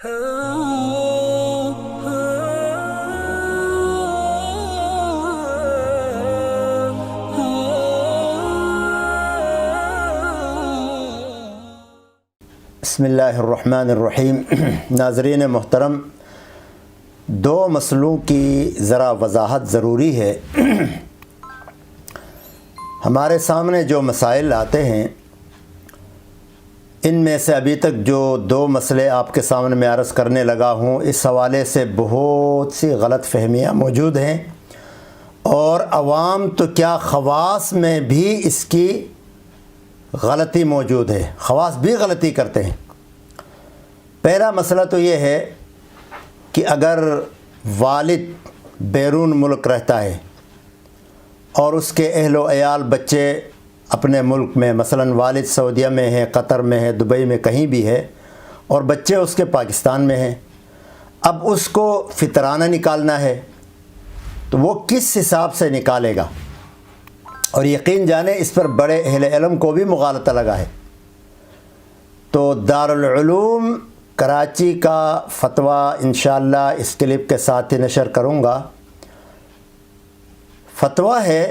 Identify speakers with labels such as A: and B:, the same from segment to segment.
A: بسم اللہ الرحمن الرحیم۔ ناظرین محترم، دو مسئلوں کی ذرا وضاحت ضروری ہے۔ ہمارے سامنے جو مسائل آتے ہیں ان میں سے ابھی تک جو دو مسئلے آپ کے سامنے میں عرض کرنے لگا ہوں، اس حوالے سے بہت سی غلط فہمیاں موجود ہیں، اور عوام تو کیا خواص میں بھی اس کی غلطی موجود ہے، خواص بھی غلطی کرتے ہیں۔ پہلا مسئلہ تو یہ ہے کہ اگر والد بیرون ملک رہتا ہے اور اس کے اہل و عیال بچے اپنے ملک میں، مثلا والد سعودیہ میں ہے، قطر میں ہے، دبئی میں کہیں بھی ہے، اور بچے اس کے پاکستان میں ہیں، اب اس کو فطرانہ نکالنا ہے تو وہ کس حساب سے نکالے گا؟ اور یقین جانیں اس پر بڑے اہل علم کو بھی مغالطہ لگا ہے۔ تو دارالعلوم کراچی کا فتویٰ انشاءاللہ اس کلپ کے ساتھ ہی نشر کروں گا۔ فتویٰ ہے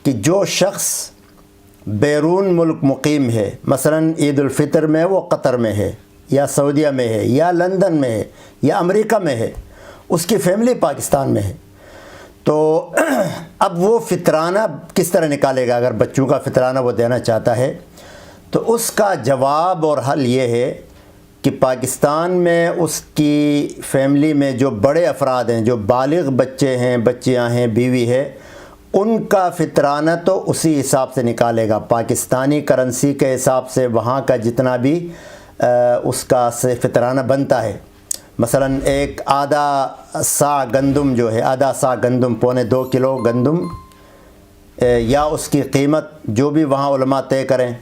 A: کہ جو شخص بیرون ملک مقیم ہے، مثلا عید الفطر میں وہ قطر میں ہے یا سعودیہ میں ہے یا لندن میں ہے یا امریکہ میں ہے، اس کی فیملی پاکستان میں ہے، تو اب وہ فطرانہ کس طرح نکالے گا؟ اگر بچوں کا فطرانہ وہ دینا چاہتا ہے تو اس کا جواب اور حل یہ ہے کہ پاکستان میں اس کی فیملی میں جو بڑے افراد ہیں، جو بالغ بچے ہیں، بچیاں ہیں، بیوی ہے، ان کا فطرانہ تو اسی حساب سے نکالے گا، پاکستانی کرنسی کے حساب سے وہاں کا جتنا بھی اس کا فطرانہ بنتا ہے۔ مثلا ایک آدھا سا گندم جو ہے، آدھا سا گندم، 1.25 کلو گندم، یا اس کی قیمت جو بھی وہاں علماء طے کریں،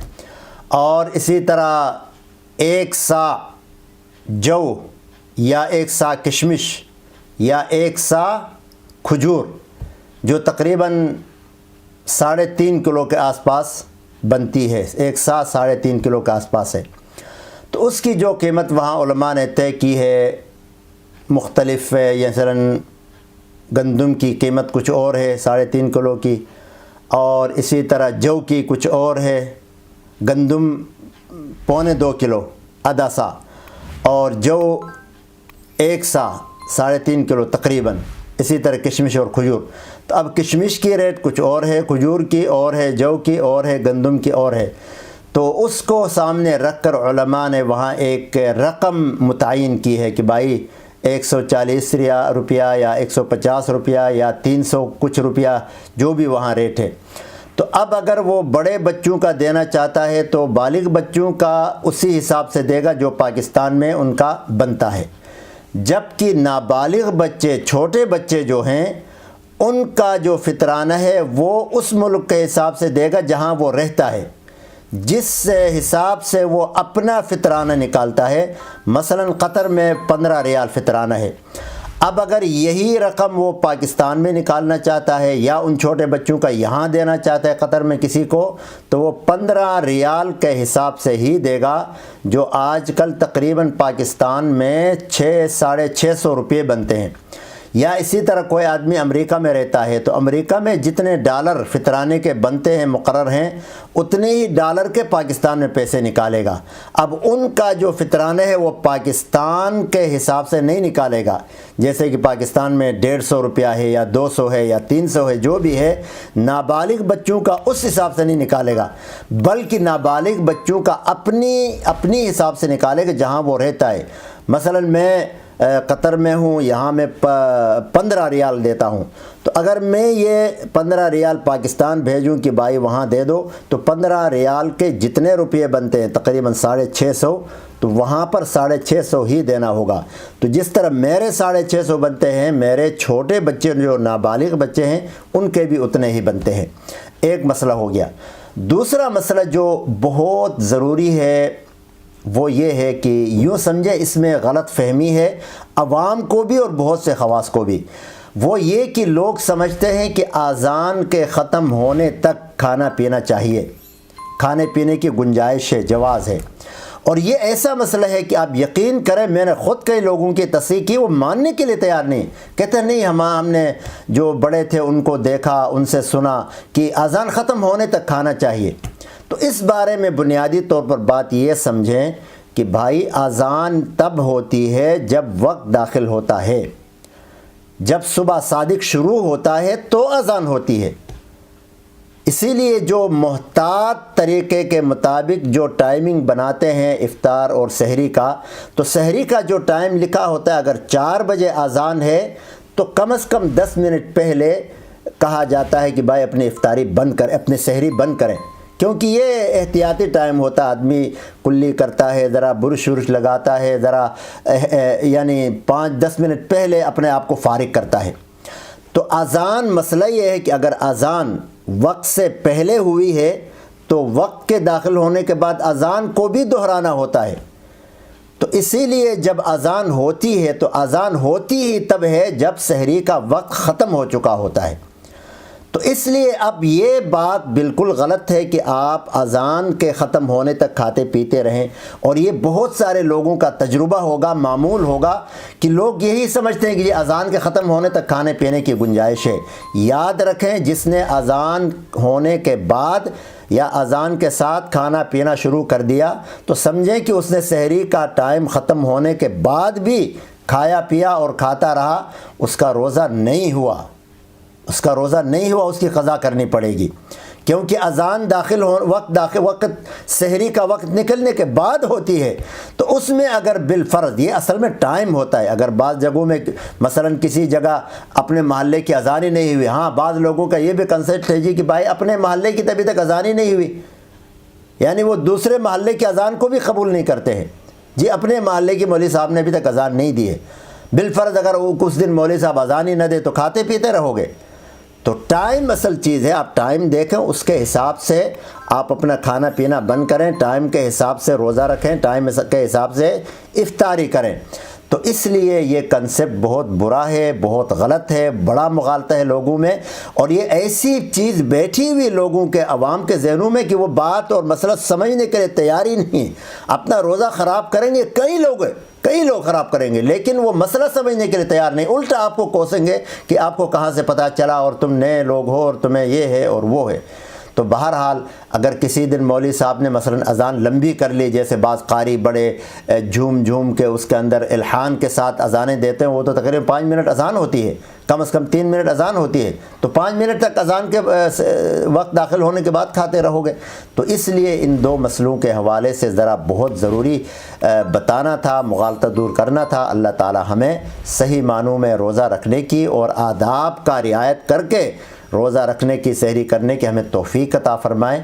A: اور اسی طرح 1 سا جو یا 1 سا کشمش یا 1 سا کھجور، جو تقریباً 3.5 کلو کے آس پاس بنتی ہے، 1 سا 3.5 کلو کے آس پاس ہے، تو اس کی جو قیمت وہاں علماء نے طے کی ہے مختلف ہے۔ مثلا گندم کی قیمت کچھ اور ہے 3.5 کلو کی، اور اسی طرح جو کی کچھ اور ہے، گندم 2.25 کلو آدھا سا، اور جو 1 سا 3.5 کلو تقریباً، اسی طرح کشمش اور کھجور۔ تو اب کشمش کی ریٹ کچھ اور ہے، کھجور کی اور ہے، جو کی اور ہے، گندم کی اور ہے، تو اس کو سامنے رکھ کر علماء نے وہاں ایک رقم متعین کی ہے کہ بھائی 140 روپیہ یا 150 روپیہ یا 300 کچھ روپیہ، جو بھی وہاں ریٹ ہے۔ تو اب اگر وہ بڑے بچوں کا دینا چاہتا ہے تو بالغ بچوں کا اسی حساب سے دے گا جو پاکستان میں ان کا بنتا ہے، جبکہ نابالغ بچے، چھوٹے بچے جو ہیں، ان کا جو فطرانہ ہے وہ اس ملک کے حساب سے دے گا جہاں وہ رہتا ہے، جس حساب سے وہ اپنا فطرانہ نکالتا ہے۔ مثلا قطر میں 15 ریال فطرانہ ہے، اب اگر یہی رقم وہ پاکستان میں نکالنا چاہتا ہے یا ان چھوٹے بچوں کا یہاں دینا چاہتا ہے قطر میں کسی کو، تو وہ 15 ریال کے حساب سے ہی دے گا، جو آج کل تقریباً پاکستان میں 600-650 روپے بنتے ہیں۔ یا اسی طرح کوئی آدمی امریکہ میں رہتا ہے تو امریکہ میں جتنے ڈالر فطرانے کے بنتے ہیں، مقرر ہیں، اتنے ہی ڈالر کے پاکستان میں پیسے نکالے گا۔ اب ان کا جو فطرانہ ہے وہ پاکستان کے حساب سے نہیں نکالے گا، جیسے کہ پاکستان میں 150 روپیہ ہے یا 200 ہے یا 300 ہے، جو بھی ہے، نابالغ بچوں کا اس حساب سے نہیں نکالے گا، بلکہ نابالغ بچوں کا اپنی حساب سے نکالے گا جہاں وہ رہتا ہے۔ مثلا میں قطر میں ہوں، یہاں میں 15 ریال دیتا ہوں، تو اگر میں یہ 15 ریال پاکستان بھیجوں کہ بھائی وہاں دے دو، تو 15 ریال کے جتنے روپے بنتے ہیں تقریباً 650، تو وہاں پر 650 ہی دینا ہوگا۔ تو جس طرح میرے 650 بنتے ہیں، میرے چھوٹے بچے جو نابالغ بچے ہیں ان کے بھی اتنے ہی بنتے ہیں۔ ایک مسئلہ ہو گیا۔ دوسرا مسئلہ جو بہت ضروری ہے وہ یہ ہے کہ یوں سمجھے اس میں غلط فہمی ہے عوام کو بھی اور بہت سے خواص کو بھی، وہ یہ کہ لوگ سمجھتے ہیں کہ اذان کے ختم ہونے تک کھانا پینا چاہیے، کھانے پینے کی گنجائش ہے، جواز ہے۔ اور یہ ایسا مسئلہ ہے کہ آپ یقین کریں، میں نے خود کئی لوگوں کی تصحیح کی، وہ ماننے کے لیے تیار نہیں، کہتے ہیں نہیں ہم نے جو بڑے تھے ان کو دیکھا، ان سے سنا کہ اذان ختم ہونے تک کھانا چاہیے۔ تو اس بارے میں بنیادی طور پر بات یہ سمجھیں کہ بھائی اذان تب ہوتی ہے جب وقت داخل ہوتا ہے، جب صبح صادق شروع ہوتا ہے تو اذان ہوتی ہے۔ اسی لیے جو محتاط طریقے کے مطابق جو ٹائمنگ بناتے ہیں افطار اور سحری کا، تو سحری کا جو ٹائم لکھا ہوتا ہے اگر 4 بجے اذان ہے تو کم از کم 10 منٹ پہلے کہا جاتا ہے کہ بھائی اپنی افطاری بند کریں، اپنی سحری بند کریں، کیونکہ یہ احتیاطی ٹائم ہوتا ہے، آدمی کلی کرتا ہے، ذرا برش ورش لگاتا ہے، ذرا یعنی 5-10 منٹ پہلے اپنے آپ کو فارغ کرتا ہے۔ تو اذان مسئلہ یہ ہے کہ اگر اذان وقت سے پہلے ہوئی ہے تو وقت کے داخل ہونے کے بعد اذان کو بھی دہرانا ہوتا ہے۔ تو اسی لیے جب اذان ہوتی ہے تو اذان ہوتی ہی تب ہے جب سحری کا وقت ختم ہو چکا ہوتا ہے۔ تو اس لیے اب یہ بات بالکل غلط ہے کہ آپ اذان کے ختم ہونے تک کھاتے پیتے رہیں، اور یہ بہت سارے لوگوں کا تجربہ ہوگا، معمول ہوگا کہ لوگ یہی سمجھتے ہیں کہ یہ اذان کے ختم ہونے تک کھانے پینے کی گنجائش ہے۔ یاد رکھیں جس نے اذان ہونے کے بعد یا اذان کے ساتھ کھانا پینا شروع کر دیا تو سمجھیں کہ اس نے سحری کا ٹائم ختم ہونے کے بعد بھی کھایا پیا اور کھاتا رہا، اس کا روزہ نہیں ہوا، اس کا روزہ نہیں ہوا، اس کی قضا کرنی پڑے گی، کیونکہ اذان وقت سحری کا وقت نکلنے کے بعد ہوتی ہے۔ تو اس میں اگر بالفرض یہ اصل میں ٹائم ہوتا ہے، اگر بعض جگہوں میں مثلا کسی جگہ اپنے محلے کی اذان ہی نہیں ہوئی، ہاں بعض لوگوں کا یہ بھی کنسیپٹ ہے جی کہ بھائی اپنے محلے کی ابھی تک اذان ہی نہیں ہوئی، یعنی وہ دوسرے محلے کی اذان کو بھی قبول نہیں کرتے ہیں، جی اپنے محلے کی مولوی صاحب نے ابھی تک اذان نہیں دی ہے، بالفرض اگر وہ کچھ دن مولوی صاحب اذان ہی نہ دے تو کھاتے پیتے رہو گے۔ تو ٹائم اصل چیز ہے، آپ ٹائم دیکھیں، اس کے حساب سے آپ اپنا کھانا پینا بند کریں، ٹائم کے حساب سے روزہ رکھیں، ٹائم کے حساب سے افطاری کریں۔ تو اس لیے یہ کنسپٹ بہت برا ہے، بہت غلط ہے، بڑا مغالطہ ہے لوگوں میں، اور یہ ایسی چیز بیٹھی ہوئی لوگوں کے عوام کے ذہنوں میں کہ وہ بات اور مسئلہ سمجھنے کے لیے تیار ہی نہیں، اپنا روزہ خراب کریں گے، کئی لوگ خراب کریں گے، لیکن وہ مسئلہ سمجھنے کے لیے تیار نہیں، الٹا آپ کو کوسیں گے کہ آپ کو کہاں سے پتہ چلا اور تم نئے لوگ ہو اور تمہیں یہ ہے اور وہ ہے۔ تو بہرحال اگر کسی دن مولوی صاحب نے مثلا اذان لمبی کر لی، جیسے بعض قاری بڑے جھوم کے اس کے اندر الحان کے ساتھ اذانیں دیتے ہیں، وہ تو تقریباً 5 منٹ اذان ہوتی ہے، کم از کم 3 منٹ اذان ہوتی ہے، تو 5 منٹ تک اذان کے وقت داخل ہونے کے بعد کھاتے رہو گے۔ تو اس لیے ان دو مسئلوں کے حوالے سے ذرا بہت ضروری بتانا تھا، مغالطہ دور کرنا تھا۔ اللہ تعالی ہمیں صحیح معنوں میں روزہ رکھنے کی اور آداب کا رعایت کر کے روزہ رکھنے کی، سحری کرنے کی ہمیں توفیق عطا فرمائے۔